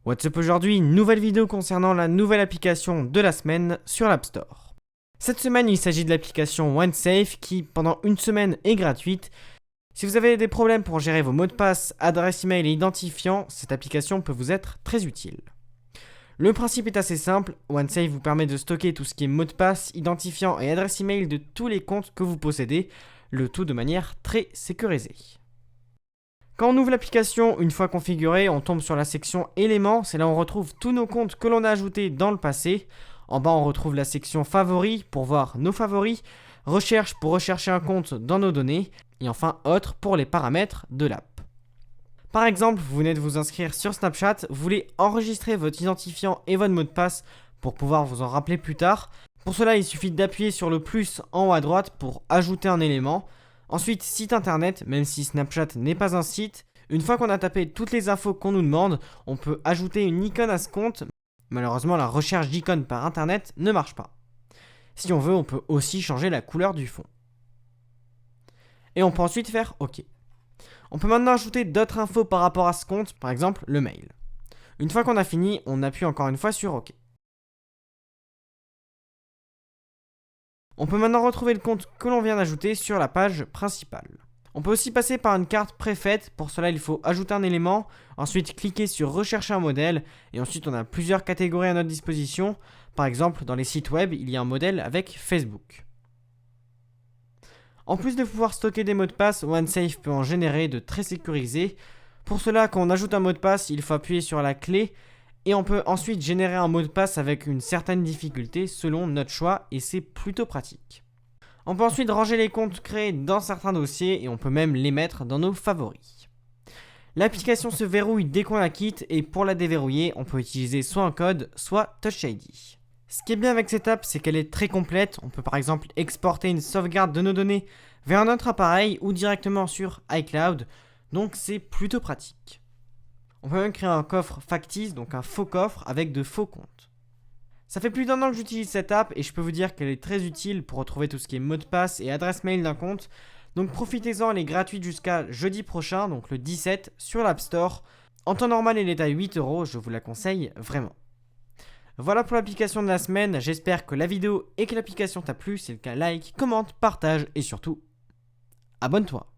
What's up aujourd'hui, nouvelle vidéo concernant la nouvelle application de la semaine sur l'App Store. Cette semaine, il s'agit de l'application OneSafe qui, pendant une semaine, est gratuite. Si vous avez des problèmes pour gérer vos mots de passe, adresse email et identifiants, cette application peut vous être très utile. Le principe est assez simple, OneSafe vous permet de stocker tout ce qui est mot de passe, identifiant et adresse email de tous les comptes que vous possédez, le tout de manière très sécurisée. Quand on ouvre l'application, une fois configurée, on tombe sur la section éléments, c'est là où on retrouve tous nos comptes que l'on a ajoutés dans le passé. En bas, on retrouve la section favoris pour voir nos favoris, recherche pour rechercher un compte dans nos données, et enfin autres pour les paramètres de l'app. Par exemple, vous venez de vous inscrire sur Snapchat, vous voulez enregistrer votre identifiant et votre mot de passe pour pouvoir vous en rappeler plus tard. Pour cela, il suffit d'appuyer sur le plus en haut à droite pour ajouter un élément. Ensuite, site internet, même si Snapchat n'est pas un site. Une fois qu'on a tapé toutes les infos qu'on nous demande, on peut ajouter une icône à ce compte. Malheureusement, la recherche d'icônes par internet ne marche pas. Si on veut, on peut aussi changer la couleur du fond. Et on peut ensuite faire OK. On peut maintenant ajouter d'autres infos par rapport à ce compte, par exemple le mail. Une fois qu'on a fini, on appuie encore une fois sur OK. On peut maintenant retrouver le compte que l'on vient d'ajouter sur la page principale. On peut aussi passer par une carte préfaite, pour cela il faut ajouter un élément, ensuite cliquer sur rechercher un modèle, et ensuite on a plusieurs catégories à notre disposition. Par exemple, dans les sites web, il y a un modèle avec Facebook. En plus de pouvoir stocker des mots de passe, OneSafe peut en générer de très sécurisés. Pour cela, quand on ajoute un mot de passe, il faut appuyer sur la clé, et on peut ensuite générer un mot de passe avec une certaine difficulté selon notre choix et c'est plutôt pratique. On peut ensuite ranger les comptes créés dans certains dossiers et on peut même les mettre dans nos favoris. L'application se verrouille dès qu'on la quitte et pour la déverrouiller, on peut utiliser soit un code, soit Touch ID. Ce qui est bien avec cette app, c'est qu'elle est très complète. On peut par exemple exporter une sauvegarde de nos données vers un autre appareil ou directement sur iCloud, donc c'est plutôt pratique. On peut même créer un coffre factice, donc un faux coffre avec de faux comptes. Ça fait plus d'1 an que j'utilise cette app et je peux vous dire qu'elle est très utile pour retrouver tout ce qui est mot de passe et adresse mail d'un compte. Donc profitez-en, elle est gratuite jusqu'à jeudi prochain, donc le 17 sur l'App Store. En temps normal, elle est à 8€, je vous la conseille vraiment. Voilà pour l'application de la semaine, j'espère que la vidéo et que l'application t'a plu. Si c'est le cas, like, commente, partage et surtout, abonne-toi.